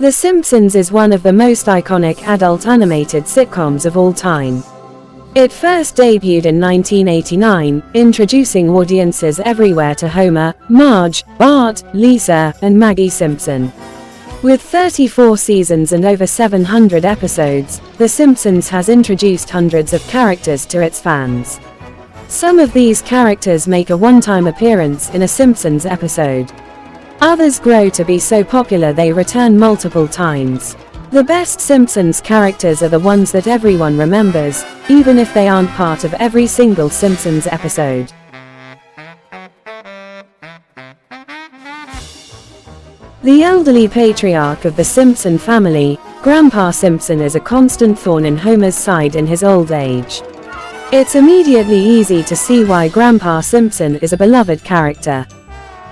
The Simpsons is one of the most iconic adult animated sitcoms of all time. It first debuted in 1989, introducing audiences everywhere to Homer, Marge, Bart, Lisa, and Maggie Simpson. With 34 seasons and over 700 episodes, The Simpsons has introduced hundreds of characters to its fans. Some of these characters make a one-time appearance in a Simpsons episode. Others grow to be so popular they return multiple times. The best Simpsons characters are the ones that everyone remembers, even if they aren't part of every single Simpsons episode. The elderly patriarch of the Simpson family, Grandpa Simpson, is a constant thorn in Homer's side in his old age. It's immediately easy to see why Grandpa Simpson is a beloved character.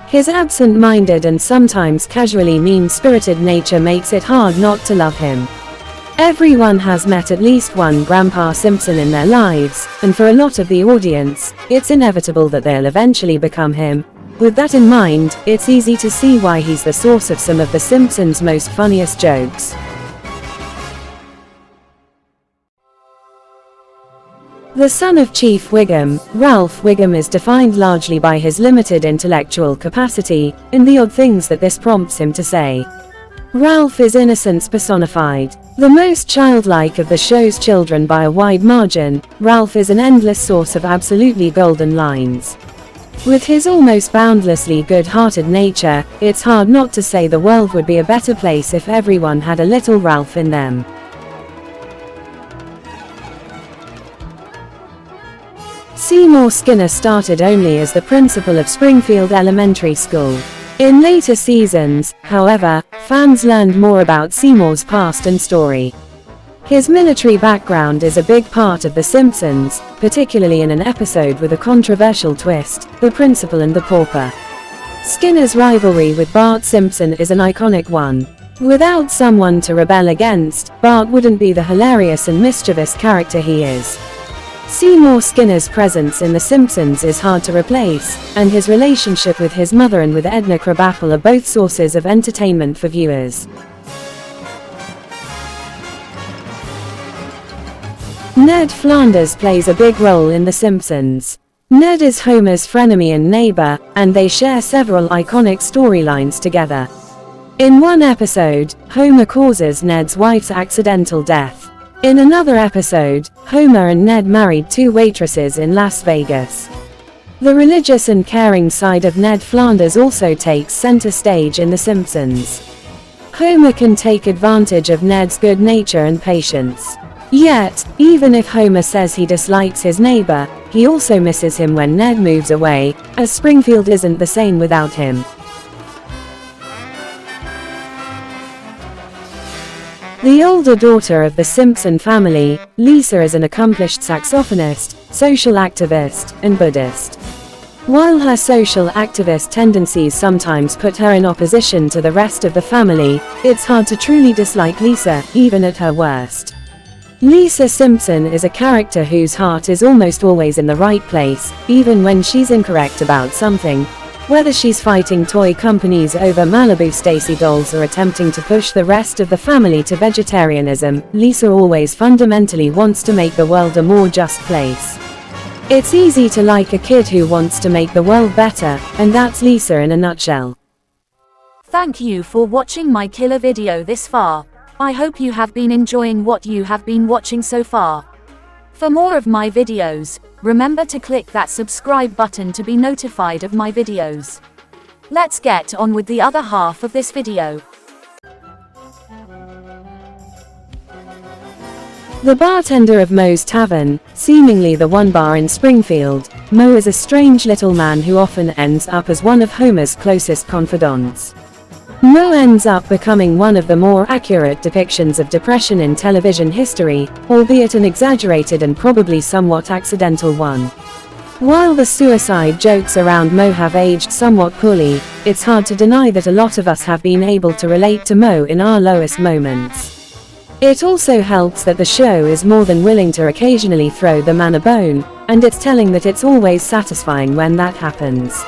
His absent-minded and sometimes casually mean-spirited nature makes it hard not to love him. Everyone has met at least one Grandpa Simpson in their lives, and for a lot of the audience, it's inevitable that they'll eventually become him. With that in mind, it's easy to see why he's the source of some of the Simpsons' most funniest jokes. The son of Chief Wiggam, Ralph Wiggam is defined largely by his limited intellectual capacity, and the odd things that this prompts him to say. Ralph is innocence personified. The most childlike of the show's children by a wide margin, Ralph is an endless source of absolutely golden lines. With his almost boundlessly good-hearted nature, it's hard not to say the world would be a better place if everyone had a little Ralph in them. Seymour Skinner started only as the principal of Springfield Elementary School. In later seasons, however, fans learned more about Seymour's past and story. His military background is a big part of The Simpsons, particularly in an episode with a controversial twist, The Principal and the Pauper. Skinner's rivalry with Bart Simpson is an iconic one. Without someone to rebel against, Bart wouldn't be the hilarious and mischievous character he is. Seymour Skinner's presence in The Simpsons is hard to replace, and his relationship with his mother and with Edna Krabappel are both sources of entertainment for viewers. Ned Flanders plays a big role in The Simpsons. Ned is Homer's frenemy and neighbor, and they share several iconic storylines together. In one episode, Homer causes Ned's wife's accidental death. In another episode, Homer and Ned married two waitresses in Las Vegas. The religious and caring side of Ned Flanders also takes center stage in The Simpsons. Homer can take advantage of Ned's good nature and patience. Yet, even if Homer says he dislikes his neighbor, he also misses him when Ned moves away, as Springfield isn't the same without him. The older daughter of the Simpson family, Lisa, is an accomplished saxophonist, social activist, and Buddhist. While her social activist tendencies sometimes put her in opposition to the rest of the family, it's hard to truly dislike Lisa, even at her worst. Lisa Simpson is a character whose heart is almost always in the right place, even when she's incorrect about something. Whether she's fighting toy companies over Malibu Stacy dolls or attempting to push the rest of the family to vegetarianism, Lisa always fundamentally wants to make the world a more just place. It's easy to like a kid who wants to make the world better, and that's Lisa in a nutshell. Thank you for watching my killer video this far. I hope you have been enjoying what you have been watching so far. For more of my videos, remember to click that subscribe button to be notified of my videos. Let's get on with the other half of this video. The bartender of Moe's Tavern, seemingly the one bar in Springfield, Moe is a strange little man who often ends up as one of Homer's closest confidants. Moe ends up becoming one of the more accurate depictions of depression in television history, albeit an exaggerated and probably somewhat accidental one. While the suicide jokes around Moe have aged somewhat poorly, it's hard to deny that a lot of us have been able to relate to Moe in our lowest moments. It also helps that the show is more than willing to occasionally throw the man a bone, and it's telling that it's always satisfying when that happens.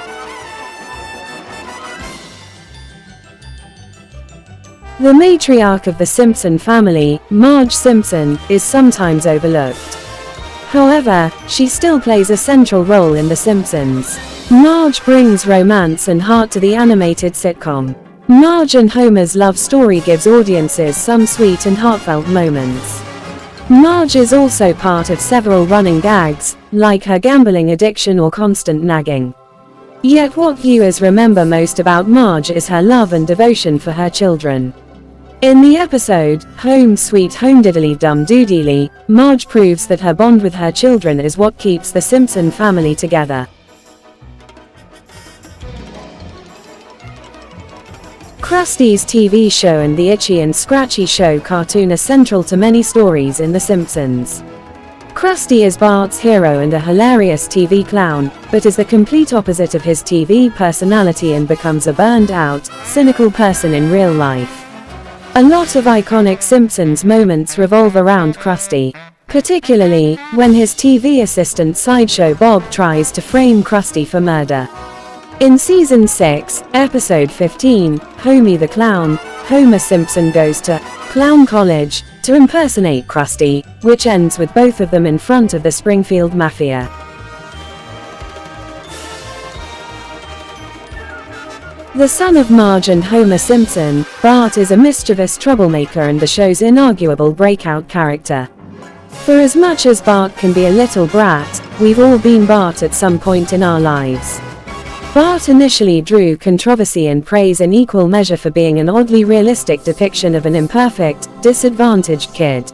The matriarch of the Simpson family, Marge Simpson, is sometimes overlooked. However, she still plays a central role in The Simpsons. Marge brings romance and heart to the animated sitcom. Marge and Homer's love story gives audiences some sweet and heartfelt moments. Marge is also part of several running gags, like her gambling addiction or constant nagging. Yet what viewers remember most about Marge is her love and devotion for her children. In the episode, Home Sweet Home Diddly Dum Doodly, Marge proves that her bond with her children is what keeps the Simpson family together. Krusty's TV show and the Itchy and Scratchy Show cartoon are central to many stories in The Simpsons. Crusty is Bart's hero and a hilarious TV clown, but is the complete opposite of his TV personality and becomes a burned-out, cynical person in real life. A lot of iconic Simpsons moments revolve around Crusty, particularly when his TV assistant Sideshow Bob tries to frame Crusty for murder. In Season 6, Episode 15, Homie the Clown, Homer Simpson goes to Clown College to impersonate Crusty, which ends with both of them in front of the Springfield Mafia. The son of Marge and Homer Simpson, Bart is a mischievous troublemaker and the show's inarguable breakout character. For as much as Bart can be a little brat, we've all been Bart at some point in our lives. Bart initially drew controversy and praise in equal measure for being an oddly realistic depiction of an imperfect, disadvantaged kid.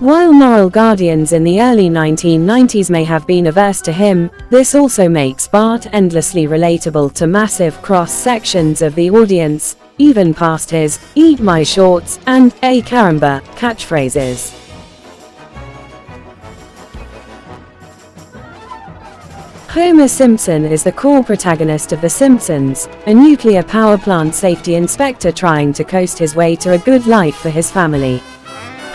While moral guardians in the early 1990s may have been averse to him, this also makes Bart endlessly relatable to massive cross-sections of the audience, even past his "eat my shorts" and "ay caramba" catchphrases. Homer Simpson is the core protagonist of The Simpsons, a nuclear power plant safety inspector trying to coast his way to a good life for his family.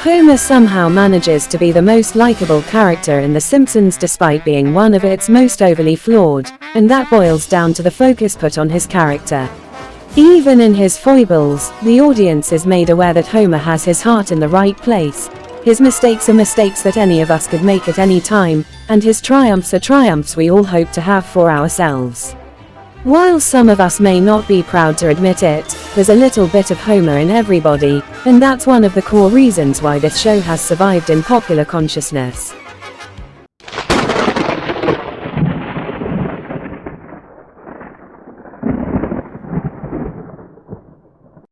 Homer somehow manages to be the most likable character in The Simpsons despite being one of its most overly flawed, and that boils down to the focus put on his character. Even in his foibles, the audience is made aware that Homer has his heart in the right place. His mistakes are mistakes that any of us could make at any time, and his triumphs are triumphs we all hope to have for ourselves. While some of us may not be proud to admit it, there's a little bit of Homer in everybody, and that's one of the core reasons why this show has survived in popular consciousness.